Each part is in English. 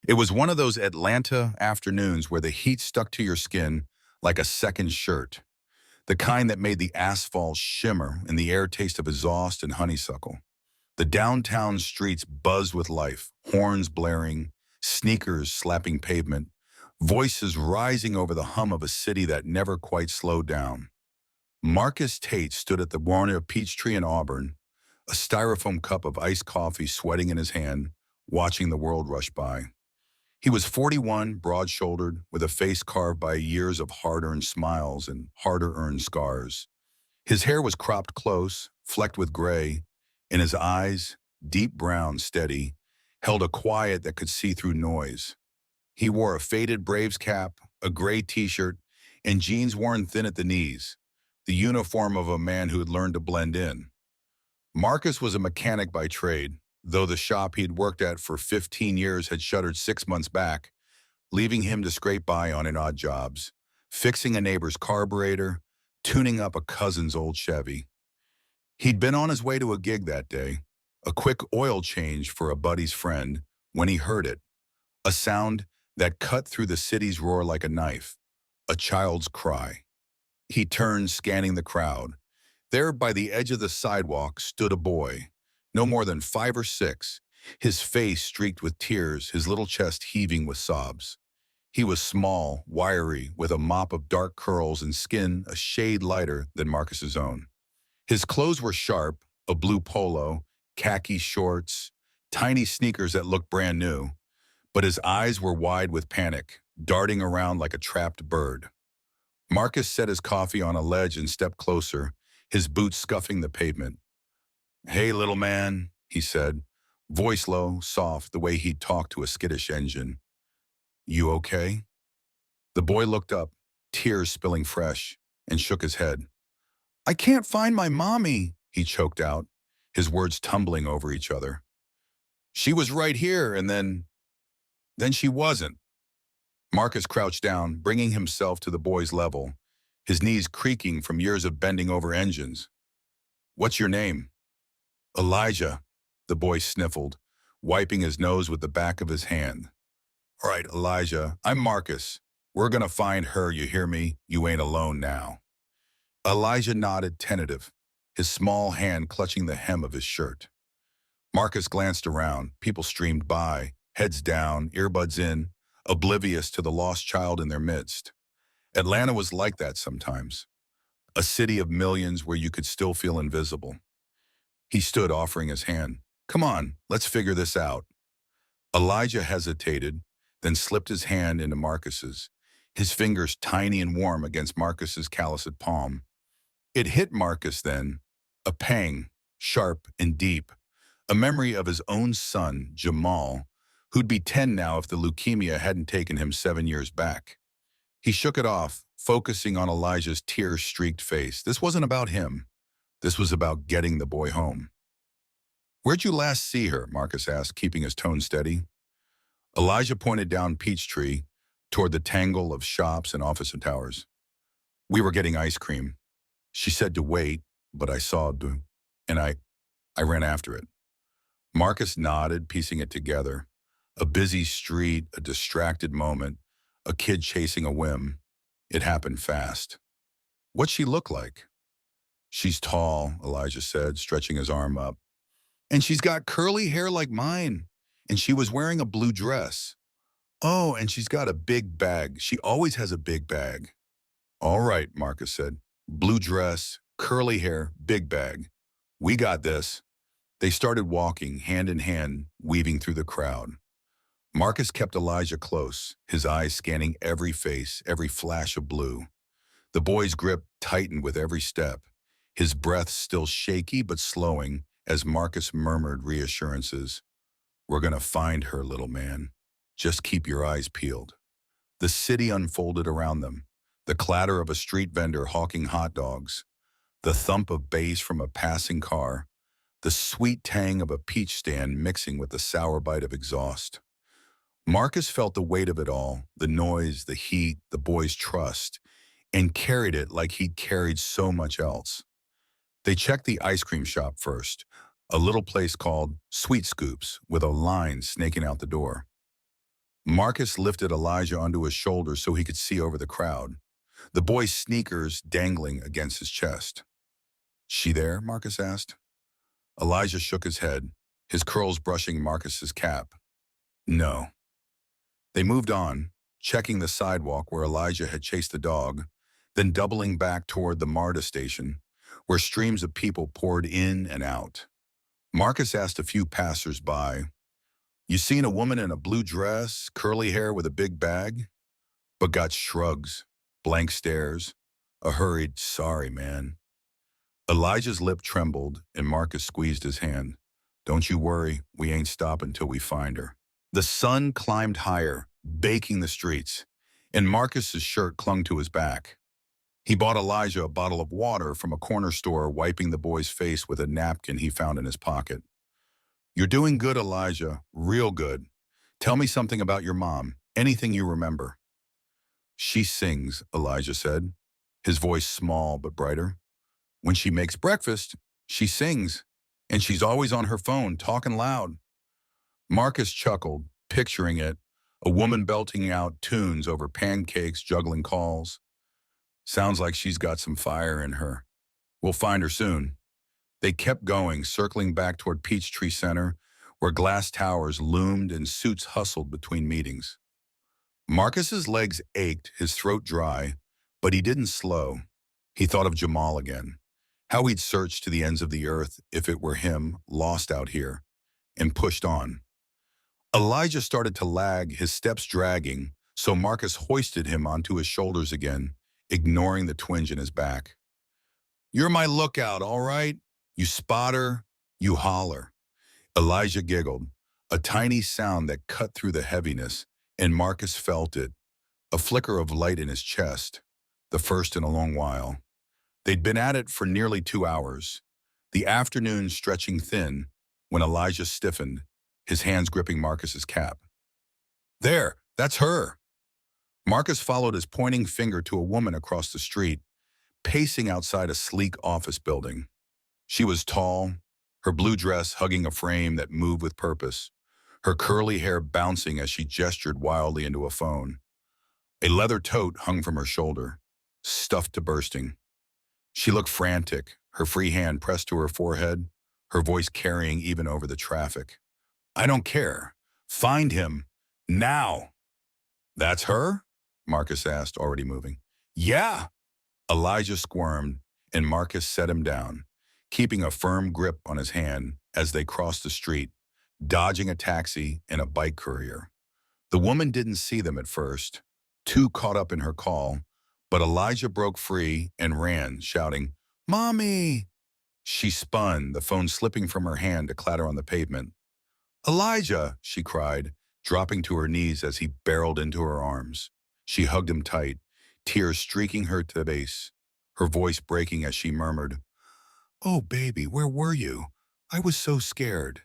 It was one of those Atlanta afternoons where the heat stuck to your skin like a second shirt, the kind that made the asphalt shimmer and the air taste of exhaust and honeysuckle. The downtown streets buzzed with life, horns blaring, sneakers slapping pavement, voices rising over the hum of a city that never quite slowed down. Marcus Tate stood at the Warner Peachtree in Auburn, a styrofoam cup of iced coffee sweating in his hand, watching the world rush by. He was 41, broad-shouldered, with a face carved by years of hard-earned smiles and harder-earned scars. His hair was cropped close, flecked with gray, and his eyes, deep brown, steady, held a quiet that could see through noise. He wore a faded Braves cap, a gray t-shirt, and jeans worn thin at the knees, the uniform of a man who had learned to blend in. Marcus was a mechanic by trade, though the shop he'd worked at for 15 years had shuttered 6 months back, leaving him to scrape by on odd jobs, fixing a neighbor's carburetor, tuning up a cousin's old Chevy. He'd been on his way to a gig that day, a quick oil change for a buddy's friend, when he heard it, a sound that cut through the city's roar like a knife, a child's cry. He turned, scanning the crowd. There by the edge of the sidewalk stood a boy, no more than 5 or 6, his face streaked with tears, his little chest heaving with sobs. He was small, wiry, with a mop of dark curls and skin a shade lighter than Marcus's own. His clothes were sharp, a blue polo, khaki shorts, tiny sneakers that looked brand new, but his eyes were wide with panic, darting around like a trapped bird. Marcus set his coffee on a ledge and stepped closer, his boots scuffing the pavement. "Hey, little man," he said, voice low, soft, the way he'd talk to a skittish engine. "You okay?" The boy looked up, tears spilling fresh, and shook his head. "I can't find my mommy," he choked out, his words tumbling over each other. "She was right here, and then she wasn't." Marcus crouched down, bringing himself to the boy's level, his knees creaking from years of bending over engines. "What's your name?" "Elijah," the boy sniffled, wiping his nose with the back of his hand. "All right, Elijah, I'm Marcus. We're gonna find her, you hear me? You ain't alone now." Elijah nodded, tentative, his small hand clutching the hem of his shirt. Marcus glanced around. People streamed by, heads down, earbuds in, oblivious to the lost child in their midst. Atlanta was like that sometimes, a city of millions where you could still feel invisible. He stood, offering his hand. "Come on, let's figure this out." Elijah hesitated, then slipped his hand into Marcus's, his fingers tiny and warm against Marcus's calloused palm. It hit Marcus then, a pang, sharp and deep, a memory of his own son, Jamal, who'd be 10 now if the leukemia hadn't taken him 7 years back. He shook it off, focusing on Elijah's tear-streaked face. This wasn't about him. This was about getting the boy home. "Where'd you last see her?" Marcus asked, keeping his tone steady. Elijah pointed down Peachtree toward the tangle of shops and office towers. "We were getting ice cream. She said to wait, but I saw and I ran after it." Marcus nodded, piecing it together. A busy street, a distracted moment, a kid chasing a whim. It happened fast. "What'd she look like?" "She's tall," Elijah said, stretching his arm up. "And she's got curly hair like mine. And she was wearing a blue dress. Oh, and she's got a big bag. She always has a big bag." "All right," Marcus said. "Blue dress, curly hair, big bag. We got this." They started walking, hand in hand, weaving through the crowd. Marcus kept Elijah close, his eyes scanning every face, every flash of blue. The boy's grip tightened with every step, his breath still shaky but slowing as Marcus murmured reassurances. "We're gonna find her, little man. Just keep your eyes peeled." The city unfolded around them, the clatter of a street vendor hawking hot dogs, the thump of bass from a passing car, the sweet tang of a peach stand mixing with the sour bite of exhaust. Marcus felt the weight of it all, the noise, the heat, the boy's trust, and carried it like he'd carried so much else. They checked the ice cream shop first, a little place called Sweet Scoops with a line snaking out the door. Marcus lifted Elijah onto his shoulder so he could see over the crowd, the boy's sneakers dangling against his chest. "She there?" Marcus asked. Elijah shook his head, his curls brushing Marcus's cap. "No." They moved on, checking the sidewalk where Elijah had chased the dog, then doubling back toward the MARTA station, where streams of people poured in and out. Marcus asked a few passers-by, "You seen a woman in a blue dress, curly hair with a big bag?" But got shrugs, blank stares, a hurried, "Sorry, man." Elijah's lip trembled and Marcus squeezed his hand. "Don't you worry, we ain't stopping till we find her." The sun climbed higher, baking the streets, and Marcus's shirt clung to his back. He bought Elijah a bottle of water from a corner store, wiping the boy's face with a napkin he found in his pocket. "You're doing good, Elijah, real good. Tell me something about your mom, anything you remember." "She sings," Elijah said, his voice small but brighter. "When she makes breakfast, she sings, and she's always on her phone, talking loud." Marcus chuckled, picturing it, a woman belting out tunes over pancakes, juggling calls. "Sounds like she's got some fire in her. We'll find her soon." They kept going, circling back toward Peachtree Center, where glass towers loomed and suits hustled between meetings. Marcus's legs ached, his throat dry, but he didn't slow. He thought of Jamal again, how he'd searched to the ends of the earth if it were him, lost out here, and pushed on. Elijah started to lag, his steps dragging, so Marcus hoisted him onto his shoulders again, ignoring the twinge in his back. "You're my lookout, all right? You spot her, you holler." Elijah giggled, a tiny sound that cut through the heaviness, and Marcus felt it, a flicker of light in his chest, the first in a long while. They'd been at it for nearly 2 hours, the afternoon stretching thin, when Elijah stiffened, his hands gripping Marcus's cap. "There, that's her." Marcus followed his pointing finger to a woman across the street, pacing outside a sleek office building. She was tall, her blue dress hugging a frame that moved with purpose, her curly hair bouncing as she gestured wildly into a phone. A leather tote hung from her shoulder, stuffed to bursting. She looked frantic, her free hand pressed to her forehead, her voice carrying even over the traffic. "I don't care. Find him. Now." "That's her?" Marcus asked, already moving. "Yeah." Elijah squirmed, and Marcus set him down, keeping a firm grip on his hand as they crossed the street, dodging a taxi and a bike courier. The woman didn't see them at first, too caught up in her call, but Elijah broke free and ran, shouting, "Mommy!" She spun, the phone slipping from her hand to clatter on the pavement. "Elijah!" she cried, dropping to her knees as he barreled into her arms. She hugged him tight, tears streaking her to the base, her voice breaking as she murmured, "Oh, baby, where were you? I was so scared."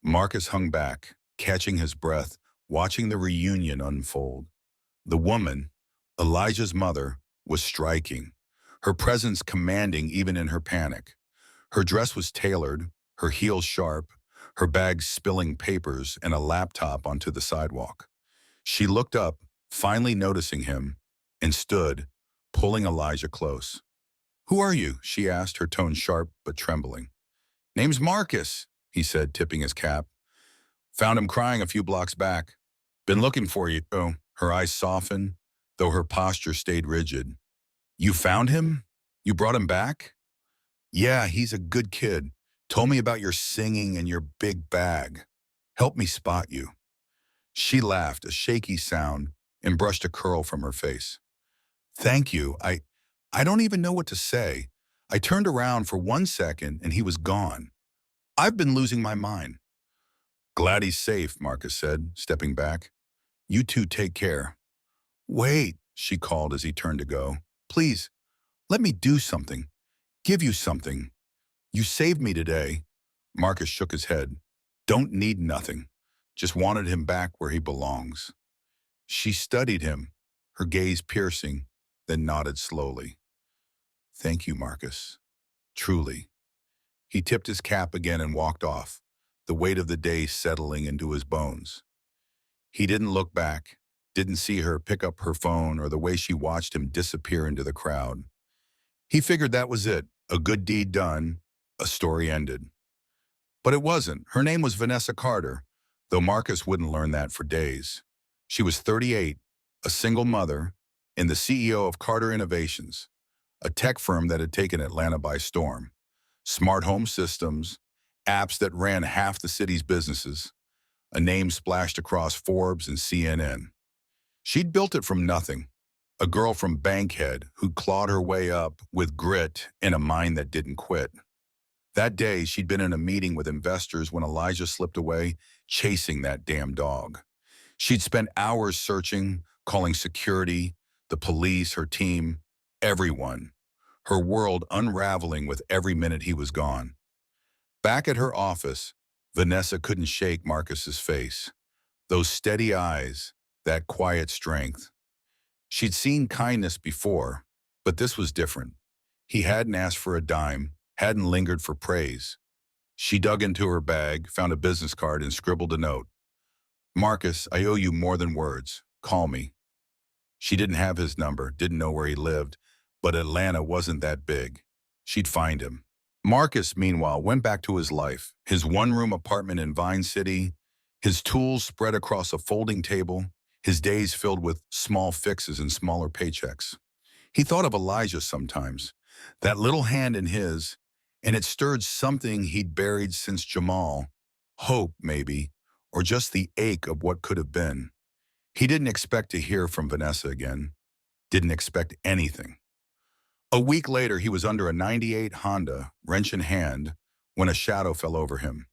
Marcus hung back, catching his breath, watching the reunion unfold. The woman, Elijah's mother, was striking, her presence commanding even in her panic. Her dress was tailored, her heels sharp, her bag spilling papers and a laptop onto the sidewalk. She looked up, finally noticing him, and stood, pulling Elijah close. "Who are you?" she asked, her tone sharp but trembling. "Name's Marcus," he said, tipping his cap. "Found him crying a few blocks back. Been looking for you." Oh, her eyes softened, though her posture stayed rigid. "You found him? You brought him back?" "Yeah, he's a good kid. Told me about your singing and your big bag. Helped me spot you." She laughed, a shaky sound, and brushed a curl from her face. "Thank you. I don't even know what to say. I turned around for 1 second and he was gone. I've been losing my mind." "Glad he's safe," Marcus said, stepping back. "You two take care." "Wait," she called as he turned to go. "Please, let me do something. Give you something. You saved me today." Marcus shook his head. "Don't need nothing. Just wanted him back where he belongs." She studied him, her gaze piercing, then nodded slowly. "Thank you, Marcus. Truly." He tipped his cap again and walked off, the weight of the day settling into his bones. He didn't look back, didn't see her pick up her phone or the way she watched him disappear into the crowd. He figured that was it, a good deed done, a story ended. But it wasn't. Her name was Vanessa Carter, though Marcus wouldn't learn that for days. She was 38, a single mother, and the CEO of Carter Innovations, a tech firm that had taken Atlanta by storm. Smart home systems, apps that ran half the city's businesses, a name splashed across Forbes and CNN. She'd built it from nothing, a girl from Bankhead who'd clawed her way up with grit and a mind that didn't quit. That day, she'd been in a meeting with investors when Elijah slipped away, chasing that damn dog. She'd spent hours searching, calling security, the police, her team, everyone. Her world unraveling with every minute he was gone. Back at her office, Vanessa couldn't shake Marcus's face. Those steady eyes, that quiet strength. She'd seen kindness before, but this was different. He hadn't asked for a dime, hadn't lingered for praise. She dug into her bag, found a business card, and scribbled a note. "Marcus, I owe you more than words. Call me." She didn't have his number, didn't know where he lived, but Atlanta wasn't that big. She'd find him. Marcus, meanwhile, went back to his life, his one-room apartment in Vine City, his tools spread across a folding table, his days filled with small fixes and smaller paychecks. He thought of Elijah sometimes, that little hand in his, and it stirred something he'd buried since Jamal, hope maybe, or just the ache of what could have been. He didn't expect to hear from Vanessa again, didn't expect anything. A week later, he was under a '98 Honda, wrench in hand, when a shadow fell over him.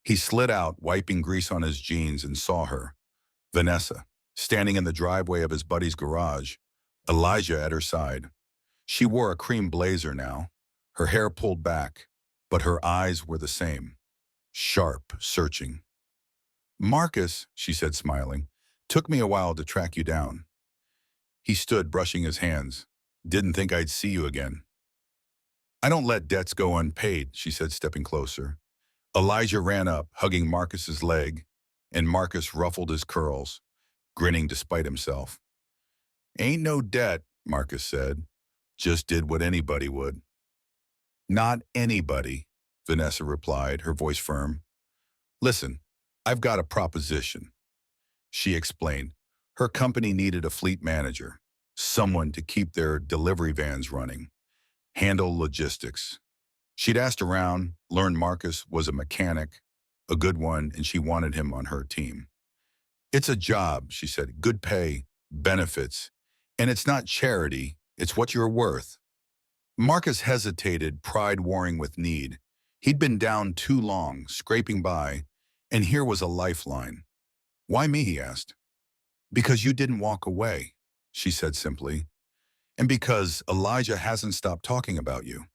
He slid out, wiping grease on his jeans, and saw her, Vanessa, standing in the driveway of his buddy's garage, Elijah at her side. She wore a cream blazer now, her hair pulled back, but her eyes were the same, sharp, searching. "Marcus," she said, smiling, "took me a while to track you down." He stood, brushing his hands. "Didn't think I'd see you again." "I don't let debts go unpaid," she said, stepping closer. Elijah ran up, hugging Marcus's leg, and Marcus ruffled his curls, grinning despite himself. "Ain't no debt," Marcus said. "Just did what anybody would." "Not anybody," Vanessa replied, her voice firm. "Listen, I've got a proposition." She explained. Her company needed a fleet manager, someone to keep their delivery vans running, handle logistics. She'd asked around, learned Marcus was a mechanic, a good one, and she wanted him on her team. "It's a job," she said, "good pay, benefits, and it's not charity, it's what you're worth." Marcus hesitated, pride warring with need. He'd been down too long, scraping by, and here was a lifeline. "Why me?" he asked. "Because you didn't walk away," she said simply, "and because Elijah hasn't stopped talking about you."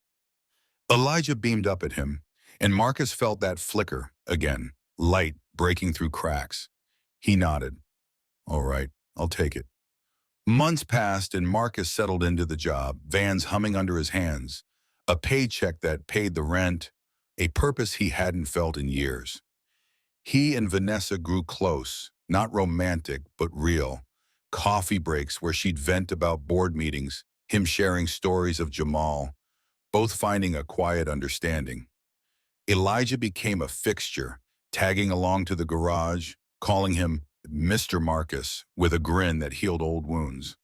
Elijah beamed up at him, and Marcus felt that flicker again, light breaking through cracks. He nodded. "All right, I'll take it." Months passed and Marcus settled into the job, vans humming under his hands, a paycheck that paid the rent, a purpose he hadn't felt in years. He and Vanessa grew close, not romantic, but real. Coffee breaks where she'd vent about board meetings, him sharing stories of Jamal, both finding a quiet understanding. Elijah became a fixture, tagging along to the garage, calling him Mr. Marcus, with a grin that healed old wounds.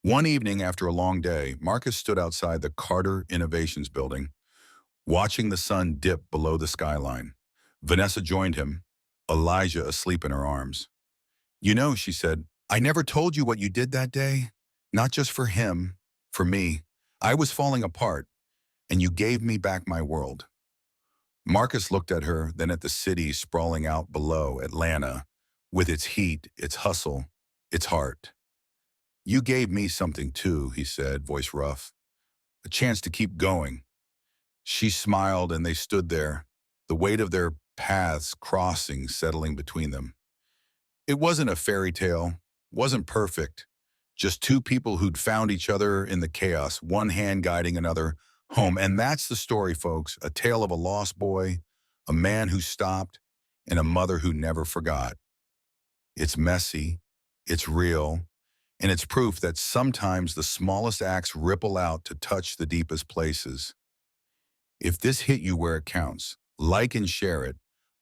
One evening after a long day, Marcus stood outside the Carter Innovations building, watching the sun dip below the skyline. Vanessa joined him, Elijah asleep in her arms. "You know," she said, "I never told you what you did that day. Not just for him, for me. I was falling apart, and you gave me back my world." Marcus looked at her, then at the city sprawling out below, Atlanta, with its heat, its hustle, its heart. "You gave me something too," he said, voice rough. "A chance to keep going." She smiled and they stood there, the weight of their paths crossing, settling between them. It wasn't a fairy tale, wasn't perfect, just two people who'd found each other in the chaos, one hand guiding another home. And that's the story, folks, a tale of a lost boy, a man who stopped, and a mother who never forgot. It's messy, it's real, and it's proof that sometimes the smallest acts ripple out to touch the deepest places. If this hit you where it counts, like and share it.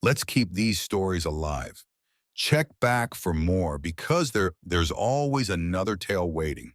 Let's keep these stories alive. Check back for more because there's always another tale waiting.